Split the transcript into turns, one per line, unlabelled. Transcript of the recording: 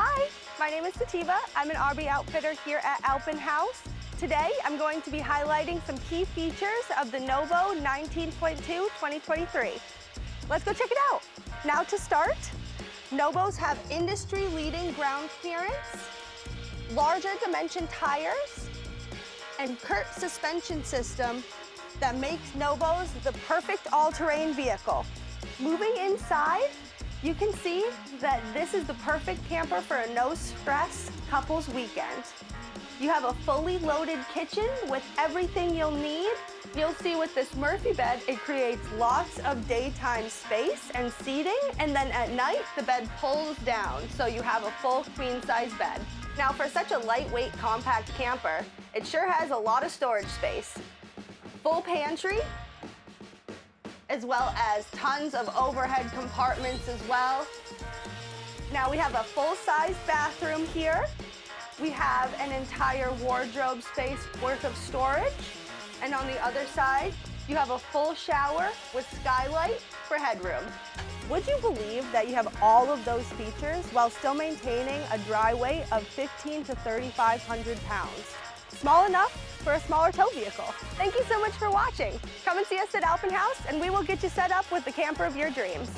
Hi, my name is Sativa. I'm an RV outfitter here at Alpin Haus. Today, I'm going to be highlighting some key features of the Nobo 19.2 2023. Let's go check it out. Now to start, Nobos have industry-leading ground clearance, larger dimension tires, and CURT suspension system that makes Nobos the perfect all-terrain vehicle. Moving inside, you can see that this is the perfect camper for a no-stress couples weekend. You have a fully loaded kitchen with everything you'll need. You'll see with this Murphy bed, it creates lots of daytime space and seating, and then at night, the bed pulls down, so you have a full queen-size bed. Now, for such a lightweight, compact camper, it sure has a lot of storage space. Full pantry, as well as tons of overhead compartments as well. Now we have a full-size bathroom here. We have an entire wardrobe space worth of storage. And on the other side, you have a full shower with skylight for headroom. Would you believe that you have all of those features while still maintaining a dry weight of 1,500 to 3,500 pounds? Small enough for a smaller tow vehicle. Thank you so much for watching. Come and see us at Alpin Haus and we will get you set up with the camper of your dreams.